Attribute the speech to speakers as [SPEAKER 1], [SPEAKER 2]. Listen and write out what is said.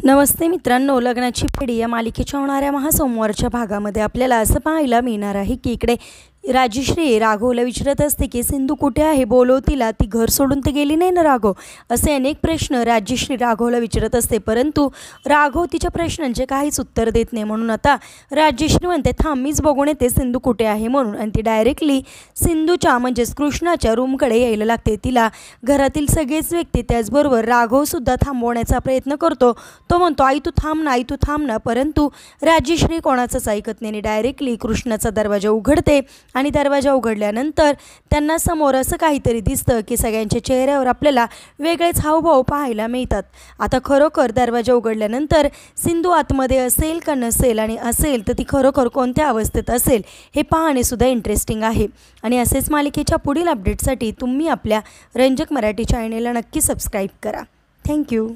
[SPEAKER 1] नमस्ते मित्रांनो, लग्नाची पेढी या मालिकेच्या होणाऱ्या महासोमवारच्या भागामध्ये आपल्याला असं पाहायला मिळणार आहे की इकडे राजश्री राघवला विचारत असते की सिंधू कुठे आहे, बोलव तिला, ती घर सोडून तर गेली नाही ना राघव. असे अनेक प्रश्न राजश्री राघवला विचारत असते, परंतु राघव तिच्या प्रश्नांचे काहीच उत्तर देत नाही. म्हणून आता राजश्री म्हणते थांब मीच बघून येते सिंधू कुठे आहे म्हणून, आणि ती डायरेक्टली सिंधूच्या म्हणजेच कृष्णाच्या रूमकडे यायला लागते. तिला घरातील सगळेच व्यक्ती त्याचबरोबर राघवसुद्धा थांबवण्याचा प्रयत्न करतो. तो म्हणतो आई तू थांब ना, आई तू थांब ना, परंतु राजश्री कोणाचंच ऐकत नाही. डायरेक्टली कृष्णाचा दरवाजा उघडते आणि दरवाजा उघडल्यानंतर त्यांना समोर असं काहीतरी दिसतं की सगळ्यांच्या चेहऱ्यावर आपल्याला वेगळेच हावभाव पाहायला मिळतात. आता खरोखर दरवाजा उघडल्यानंतर सिंधू आतमध्ये असेल का नसेल, आणि असेल तर ती खरोखर कोणत्या अवस्थेत असेल हे पाहणेसुद्धा इंटरेस्टिंग आहे. आणि असेच मालिकेच्या पुढील अपडेटसाठी तुम्ही आपल्या रंजक मराठी चॅनेलला नक्की सबस्क्राईब करा. थँक्यू.